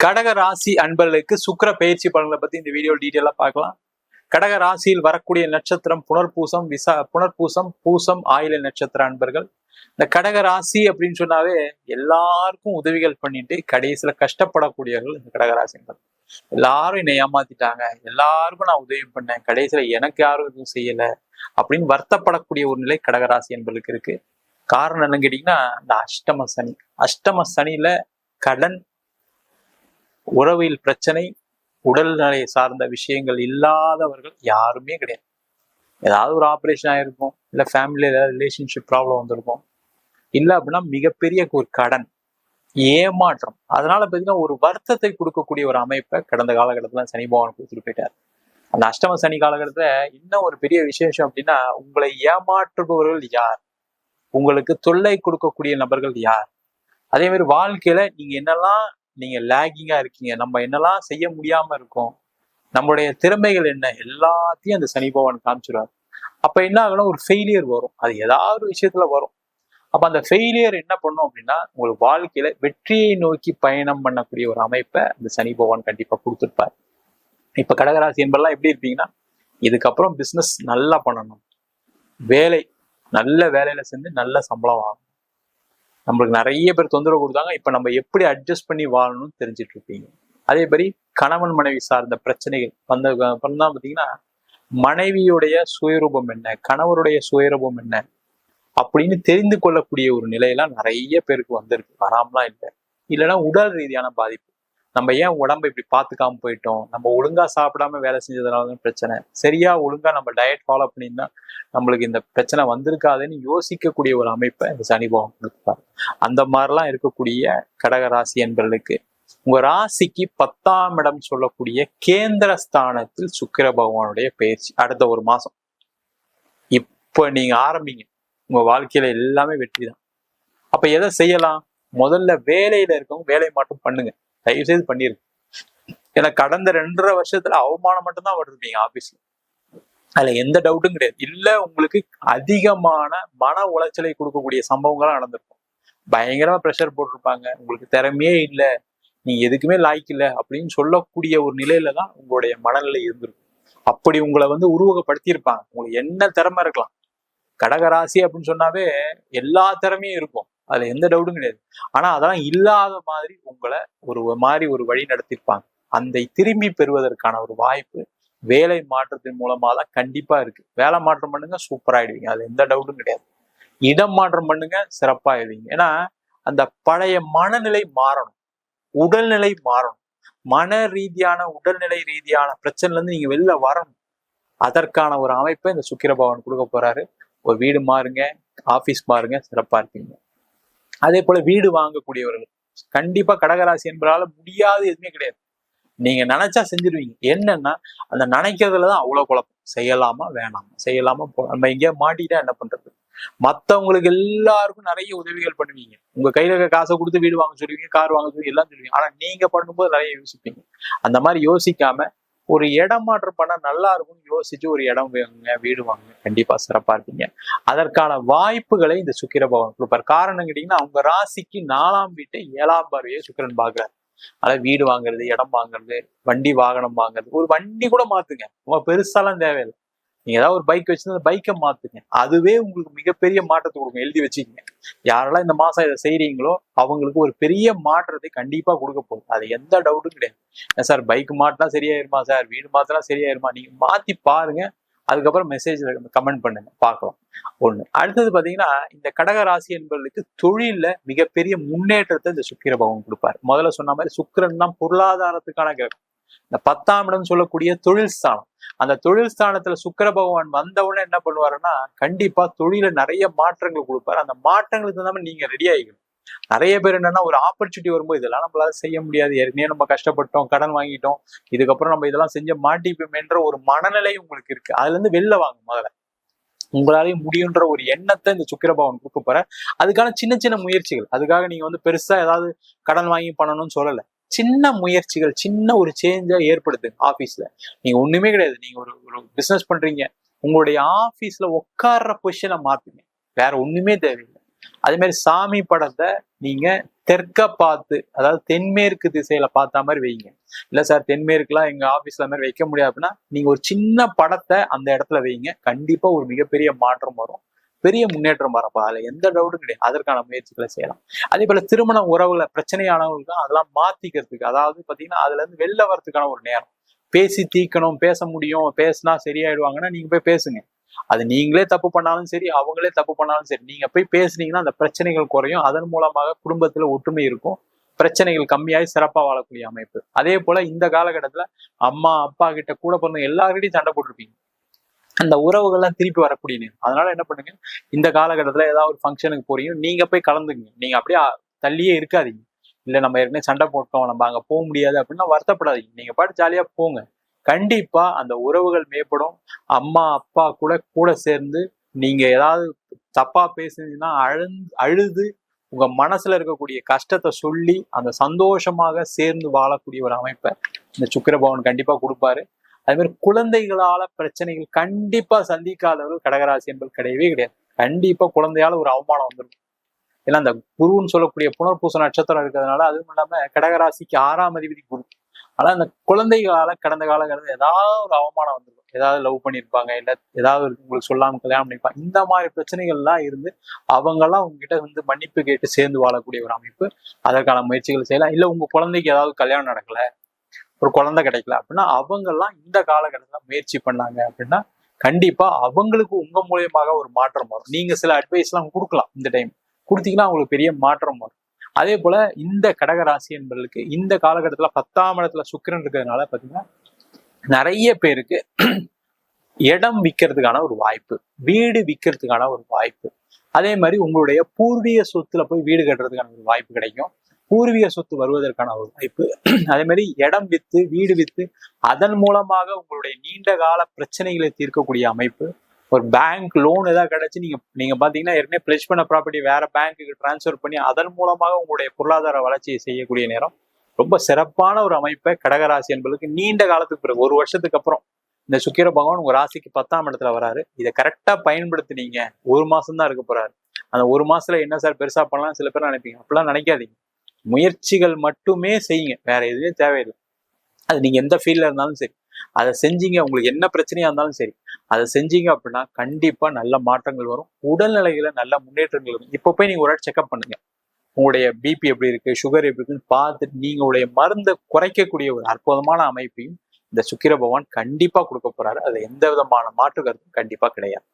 கடக ராசி அன்பர்களுக்கு சுக்கிர பயிற்சி பலன்களை பத்தி இந்த வீடியோ டீட்டெயிலா பார்க்கலாம். கடக ராசியில் வரக்கூடிய நட்சத்திரம் புனர்பூசம், பூசம், ஆயில நட்சத்திர அன்பர்கள். இந்த கடக ராசி அப்படின்னு சொன்னாவே எல்லாருக்கும் உதவிகள் பண்ணிட்டு கடைசியில கஷ்டப்படக்கூடியவர்கள் இந்த கடகராசி என்பது. எல்லாரும் என்னை ஏமாத்திட்டாங்க, எல்லாருக்கும் நான் உதவி பண்ணேன், கடைசியில எனக்கு யாரும் எதுவும் செய்யல அப்படின்னு வருத்தப்படக்கூடிய ஒரு நிலை கடகராசி என்பதுக்கு இருக்கு. காரணம் என்னன்னு கேட்டீங்கன்னா, இந்த அஷ்டம சனியில கடன், உறவில் பிரச்சனை, உடல்நிலை சார்ந்த விஷயங்கள் இல்லாதவர்கள் யாருமே கிடையாது. ஏதாவது ஒரு ஆப்ரேஷன் ஆயிருக்கும், இல்லை ஃபேமிலியில ஏதாவது ரிலேஷன்ஷிப் ப்ராப்ளம் வந்திருக்கும், இல்லை அப்படின்னா மிகப்பெரிய ஒரு கடன், ஏமாற்றம். அதனால பார்த்தீங்கன்னா ஒரு வருத்தத்தை கொடுக்கக்கூடிய ஒரு அமைப்பை கடந்த காலகட்டத்துல சனி பகவான் கொடுத்துட்டு போயிட்டார். அந்த அஷ்டம சனி காலகட்டத்துல இன்னும் ஒரு பெரிய விசேஷம் அப்படின்னா, உங்களை ஏமாற்றுபவர்கள் யார், உங்களுக்கு தொல்லை கொடுக்கக்கூடிய நபர்கள் யார், அதே மாதிரி வாழ்க்கையில நீங்க என்னெல்லாம் நீங்க லேகிங்கா இருக்கீங்க, நம்ம என்னெல்லாம் செய்ய முடியாம இருக்கோம், நம்மளுடைய திறமைகள் என்ன, எல்லாத்தையும் அந்த சனி பகவான் காமிச்சிருவார். அப்ப என்ன ஆகணும், ஒரு ஃபெயிலியர் வரும், அது ஏதாவது ஒரு விஷயத்துல வரும். அப்ப அந்த ஃபெயிலியர் என்ன பண்ணும் அப்படின்னா, உங்களுக்கு வாழ்க்கையில வெற்றியை நோக்கி பயணம் பண்ணக்கூடிய ஒரு அமைப்பை அந்த சனி பகவான் கண்டிப்பா கொடுத்துருப்பார். இப்ப கடகராசி என்பதெல்லாம் எப்படி இருப்பீங்கன்னா, இதுக்கப்புறம் பிசினஸ் நல்லா பண்ணணும், நல்ல வேலையில செஞ்சு நல்ல சம்பளம் வாங்கணும், நம்மளுக்கு நிறைய பேர் தொந்தரவு கொடுத்தாங்க, இப்ப நம்ம எப்படி அட்ஜஸ்ட் பண்ணி வாழணும்னு தெரிஞ்சுட்டு இருப்பீங்க. அதே மாதிரி கணவன் மனைவி சார்ந்த பிரச்சனைகள் தான் பார்த்தீங்கன்னா, மனைவியுடைய சுயரூபம் என்ன, கணவருடைய சுயரூபம் என்ன அப்படின்னு தெரிந்து கொள்ளக்கூடிய ஒரு நிலையெல்லாம் நிறைய பேருக்கு வந்திருக்கு, வராமலாம் இல்லை. இல்லைன்னா உடல் ரீதியான பாதிப்பு, நம்ம ஏன் உடம்பை இப்படி பார்த்துக்காம போயிட்டோம், நம்ம ஒழுங்கா சாப்பிடாம வேலை செஞ்சதுனாலதான் பிரச்சனை, சரியா ஒழுங்கா நம்ம டயட் ஃபாலோ பண்ணியிருந்தா நம்மளுக்கு இந்த பிரச்சனை வந்திருக்காதுன்னு யோசிக்கக்கூடிய ஒரு அமைப்பை இந்த சனி பகவான் கொடுப்பார். அந்த மாதிரிலாம் இருக்கக்கூடிய கடக ராசி என்பவர்களுக்கு உங்க ராசிக்கு 10ஆம் இடம் சொல்லக்கூடிய கேந்திர ஸ்தானத்தில் சுக்கிர பகவானுடைய பயிற்சி அடுத்த ஒரு மாசம். இப்ப நீங்க ஆரம்பிங்க, உங்க வாழ்க்கையில எல்லாமே வெற்றி தான். அப்ப எதை செய்யலாம், முதல்ல வேலையில இருக்கவங்க வேலையை மட்டும் பண்ணுங்க, தயவு செய்து பண்ணிருங்க. ஏன்னா கடந்த 2.5 வருஷத்துல அவமானம் மட்டும்தான் வருவீங்க ஆபீஸ்ல, அதுல எந்த டவுட்டும் கிடையாது. இல்ல உங்களுக்கு அதிகமான மன உளைச்சலை கொடுக்கக்கூடிய சம்பவங்கள்லாம் நடந்திருக்கும், பயங்கரமா ப்ரெஷர் போட்டிருப்பாங்க, உங்களுக்கு திறமையே இல்லை, நீங்க எதுக்குமே லாய்க்கு இல்லை அப்படின்னு சொல்லக்கூடிய ஒரு நிலையில தான் உங்களுடைய மனநிலை இருந்திருக்கும். அப்படி உங்களை உருவகப்படுத்தியிருப்பாங்க. உங்களுக்கு என்ன திறமை இருக்கலாம், கடகராசி அப்படின்னு சொன்னாவே எல்லா திறமையும் இருக்கும், அதுல எந்த டவுட்டும் கிடையாது. ஆனா அதெல்லாம் இல்லாத மாதிரி உங்களை ஒரு வழி நடத்திருப்பாங்க. அந்த திரும்பி பெறுவதற்கான ஒரு வாய்ப்பு வேலை மாற்றத்தின் மூலமா தான் கண்டிப்பா இருக்கு. வேலை மாற்றம் பண்ணுங்க, சூப்பராயிடுவீங்க, அதுல எந்த டவுட்டும் கிடையாது. இடம் மாற்றம் பண்ணுங்க, சிறப்பாயிடுவீங்க. ஏன்னா அந்த பழைய மனநிலை மாறணும், உடல்நிலை மாறணும், உடல்நிலை ரீதியான பிரச்சனைல இருந்து நீங்க வெளில வரணும். அதற்கான ஒரு அமைப்பை இந்த சுக்கிர பகவான் கொடுக்க போறாரு. ஒரு வீடு மாறுங்க, ஆபீஸ் மாறுங்க, சிறப்பா இருப்பீங்க. அதே போல வீடு வாங்கக்கூடியவர்கள் கண்டிப்பா கடகராசி என்பதால முடியாது எதுவுமே கிடையாது, நீங்க நினைச்சா செஞ்சிருவீங்க. என்னன்னா அந்த நினைக்கிறதுலதான் அவ்வளவு குழப்பம், செய்யலாமா வேணாமா, செய்யலாமா நம்ம எங்கேயா மாட்டிட்டா என்ன பண்றது. மத்தவங்களுக்கு எல்லாருக்கும் நிறைய உதவிகள் பண்ணுவீங்க, உங்க கையில இருக்க காசை கொடுத்து வீடு வாங்க சொல்லுவீங்க, கார் வாங்க சொல்லுவீங்க, எல்லாம் சொல்லுவீங்க. ஆனா நீங்க பண்ணும்போது நிறைய யோசிப்பீங்க. அந்த மாதிரி யோசிக்காம ஒரு இடம் மாற்றம் பண்ணா நல்லா இருக்கும்னு யோசிச்சு ஒரு இடம் வாங்குங்க, வீடு வாங்குங்க, கண்டிப்பா சிறப்பா இருப்பீங்க. அதற்கான வாய்ப்புகளை இந்த சுக்கிர பகவான் கொடுப்பார். காரணம் கேட்டீங்கன்னா, அவங்க ராசிக்கு 4ஆம் வீட்டை 7ஆம் பார்வையை சுக்கிரன் பாக்குறாரு. அதாவது வீடு வாங்குறது, இடம் வாங்குறது, வண்டி வாகனம் வாங்குறது, ஒரு வண்டி கூட மாத்துங்க, ரொம்ப பெருசாலாம் தேவையில்லை. நீங்க ஏதாவது ஒரு பைக் வச்சிருந்தா பைக்கை மாத்துங்க, அதுவே உங்களுக்கு மிகப்பெரிய மாற்றத்தை கொடுக்கும். எழுதி வச்சுக்கோங்க, யாரெல்லாம் இந்த மாசம் இதை செய்றீங்களோ அவங்களுக்கு ஒரு பெரிய மாற்றத்தை கண்டிப்பா கொடுக்க போகுது, அது எந்த டவுட்டும் கிடையாது. சார் பைக் மாட்டினா சரியாயிருமா சார், வீடு மாத்தினா சரியாயிருமா, நீங்க மாத்தி பாருங்க, அதுக்கப்புறம் மெசேஜ்ல கமெண்ட் பண்ணுங்க, பார்க்கலாம். ஒண்ணு. அடுத்தது பாத்தீங்கன்னா, இந்த கடக ராசி என்பவர்களுக்கு தொழில்ல மிகப்பெரிய முன்னேற்றத்தை இந்த சுக்கிர பகவான் கொடுப்பாரு. முதல்ல சொன்ன மாதிரி சுக்கிரன் தான் பொருளாதாரத்துக்கான கிரகம். இந்த 10ஆம் இடம் சொல்லக்கூடிய தொழில் ஸ்தானம், அந்த தொழில் ஸ்தானத்துல சுக்கிர பகவான் வந்தவுடனே என்ன பண்ணுவாருன்னா, கண்டிப்பா தொழில நிறைய மாற்றங்கள் கொடுப்பாரு. அந்த மாற்றங்களுக்கு தகுந்த மாதிரி நீங்க ரெடி ஆகிக்கணும். நிறைய பேர் என்னன்னா, ஒரு ஆப்பர்ச்சுனிட்டி வரும்போது இதெல்லாம் நம்மளால செய்ய முடியாது, ஏற்கனவே நம்ம கஷ்டப்பட்டோம், கடன் வாங்கிட்டோம், இதுக்கப்புறம் நம்ம இதெல்லாம் செஞ்ச மாட்டிப்போம்ன்ற ஒரு மனநிலை உங்களுக்கு இருக்கு. அதுல இருந்து வெளில வாங்க, முதல்ல உங்களாலேயும் முடியுன்ற ஒரு எண்ணத்தை இந்த சுக்கிர பகவான் கொடுக்க போற. அதுக்கான சின்ன சின்ன முயற்சிகள், அதுக்காக நீங்க பெருசா ஏதாவது கடன் வாங்கி பண்ணணும்னு சொல்லல, சின்ன முயற்சிகள், சின்ன ஒரு சேஞ்சா ஏற்படுத்துங்க. ஆபீஸ்ல நீங்க ஒண்ணுமே கிடையாது, நீங்க ஒரு பிசினஸ் பண்றீங்க, உங்களுடைய ஆபீஸ்ல உட்கார்ற பொசிஷனை மாத்துங்க, வேற ஒண்ணுமே தேவையில்லை. அதே மாதிரி சாமி படத்தை நீங்க தெற்க பார்த்து, அதாவது தென்மேற்கு திசையில பார்த்த மாதிரி வைங்க. இல்ல சார் தென்மேற்குலாம் எங்க ஆபீஸ்ல மாதிரி வைக்க முடியாது அப்படின்னா நீங்க ஒரு சின்ன படத்தை அந்த இடத்துல வைங்க. கண்டிப்பா ஒரு மிகப்பெரிய மாற்றம் வரும், பெரிய முன்னேற்றம் வரப்பா, அதுல எந்த டவுட்டும் கிடையாது. அதற்கான முயற்சிகளை செய்யலாம். அதே போல திருமண உறவுல பிரச்சனையானவங்களுக்கு அதெல்லாம் மாத்திக்கிறதுக்கு, அதாவது பாத்தீங்கன்னா அதுல இருந்து வெளில வரதுக்கான ஒரு நேரம். பேசி தீக்கணும், பேச முடியும், பேசினா சரியாயிடுவாங்கன்னா நீங்க போய் பேசுங்க. அது நீங்களே தப்பு பண்ணாலும் சரி, அவங்களே தப்பு பண்ணாலும் சரி, நீங்க போய் பேசுனீங்கன்னா அந்த பிரச்சனைகள் குறையும். அதன் மூலமாக குடும்பத்துல ஒற்றுமை இருக்கும், பிரச்சனைகள் கம்மியாகி சிறப்பா வாழக்கூடிய அமைப்பு. அதே போல இந்த காலகட்டத்துல அம்மா அப்பா கிட்ட கூட பிறந்த எல்லார்கிட்டையும் சண்டை போட்டிருப்பீங்க. அந்த உறவுகள்லாம் திருப்பி வரக்கூடிய நேரம். அதனால என்ன பண்ணுங்க, இந்த காலகட்டத்துல ஏதாவது ஒரு ஃபங்க்ஷனுக்கு போறீங்க, நீங்க போய் கலந்துங்க. நீங்க அப்படியே தள்ளியே இருக்காதீங்க. இல்ல நம்ம ஏற்கனவே சண்டை போட்டோம், நம்ம அங்க போக முடியாது அப்படின்னா வருத்தப்படாதீங்க. நீங்க பாட்டு ஜாலியா போங்க. கண்டிப்பா அந்த உறவுகள் மேம்படும். அம்மா அப்பா கூட கூட சேர்ந்து நீங்க ஏதாவது தப்பா பேசுனீங்கன்னா அழுது உங்க மனசுல இருக்கக்கூடிய கஷ்டத்தை சொல்லி அந்த சந்தோஷமாக சேர்ந்து வாழக்கூடிய ஒரு அமைப்பை இந்த சுக்கிர பகவான் கண்டிப்பா கொடுப்பாரு. அதே மாதிரி குழந்தைகளால பிரச்சனைகள் கண்டிப்பா சந்திக்காதவர்கள் கடகராசி என்பது கிடையவே கிடையாது. கண்டிப்பா குழந்தையால ஒரு அவமானம் வந்துடும். ஏன்னா அந்த குருன்னு சொல்லக்கூடிய புனர்பூச நட்சத்திரம் இருக்கிறதுனால, அதுவும் இல்லாம கடகராசிக்கு 6ஆம் அதிபதி குரு. ஆனா அந்த குழந்தைகளால கடந்த காலங்களில் ஏதாவது ஒரு அவமானம் வந்துடும். ஏதாவது லவ் பண்ணியிருப்பாங்க, இல்ல ஏதாவது உங்களுக்கு சொல்லாம கல்யாணம் பண்ணிருப்பாங்க. இந்த மாதிரி பிரச்சனைகள்லாம் இருந்து அவங்கெல்லாம் உங்ககிட்ட வந்து மன்னிப்பு கேட்டு சேர்ந்து வாழக்கூடிய ஒரு அமைப்பு. அதற்கான முயற்சிகள் செய்யலாம். இல்ல உங்க குழந்தைக்கு ஏதாவது கல்யாணம் நடக்கல, ஒரு குழந்தை கிடைக்கல அப்படின்னா அவங்கெல்லாம் இந்த காலகட்டத்துல முயற்சி பண்ணாங்க அப்படின்னா கண்டிப்பா அவங்களுக்கு உங்க மூலியமாக ஒரு மாற்றம் வரும். நீங்க சில அட்வைஸ் எல்லாம் கொடுக்கலாம். இந்த டைம் கொடுத்தீங்கன்னா அவங்களுக்கு பெரிய மாற்றம் வரும். அதே போல இந்த கடகராசி என்பவர்களுக்கு இந்த காலகட்டத்துல 10ஆம் இடத்துல சுக்கிரன் இருக்கிறதுனால பாத்தீங்கன்னா நிறைய பேருக்கு இடம் விற்கிறதுக்கான ஒரு வாய்ப்பு, வீடு விற்கிறதுக்கான ஒரு வாய்ப்பு. அதே மாதிரி உங்களுடைய பூர்வீக சொத்துல போய் வீடு கட்டுறதுக்கான ஒரு வாய்ப்பு கிடைக்கும். பூர்வீக சொத்து வருவதற்கான ஒரு வாய்ப்பு. அதே மாதிரி இடம் வித்து வீடு வித்து அதன் மூலமாக உங்களுடைய நீண்ட கால பிரச்சனைகளை தீர்க்கக்கூடிய அமைப்பு. ஒரு பேங்க் லோன் ஏதாவது கிடைச்சு நீங்க பாத்தீங்கன்னா ஏற்கனவே பிளெஜ் பண்ண ப்ராப்பர்ட்டி வேற பேங்க்குக்கு டிரான்ஸ்ஃபர் பண்ணி அதன் மூலமாக உங்களுடைய பொருளாதார வளர்ச்சியை செய்யக்கூடிய நேரம். ரொம்ப சிறப்பான ஒரு அமைப்பை கடகராசி என்பதுக்கு நீண்ட காலத்துக்கு பிறகு 1 வருஷத்துக்கு அப்புறம் இந்த சுக்கிர பகவான் உங்க ராசிக்கு 10ஆம் இடத்துல வராரு. இதை கரெக்டா பயன்படுத்தினீங்க, 1 மாசம் தான் இருக்க போறாரு. அந்த 1 மாசத்துல என்ன சார் பெருசா பண்ணலாம் சில பேர் நினைப்பீங்க. அப்படிலாம் நினைக்காதீங்க. முயற்சிகள் மட்டுமே செய்யுங்க, வேற எதுவுமே தேவையில்லை. அது நீங்க எந்த ஃபீல்ட்ல இருந்தாலும் சரி அதை செஞ்சீங்க. உங்களுக்கு என்ன பிரச்சனையா இருந்தாலும் சரி அதை செஞ்சீங்க அப்படின்னா கண்டிப்பா நல்ல மாற்றங்கள் வரும். உடல்நிலையில நல்ல முன்னேற்றங்கள் வரும். இப்போ போய் நீங்க ஒரு செக்அப் பண்ணுங்க. உங்களுடைய பிபி எப்படி இருக்கு, சுகர் எப்படி இருக்குன்னு பார்த்துட்டு நீங்க உடைய மருந்தை குறைக்கக்கூடிய ஒரு அற்புதமான அமைப்பையும் இந்த சுக்கிர பகவான் கண்டிப்பா கொடுக்க போறாரு. அது எந்த விதமான மாற்று கருத்தும் கண்டிப்பா கிடையாது.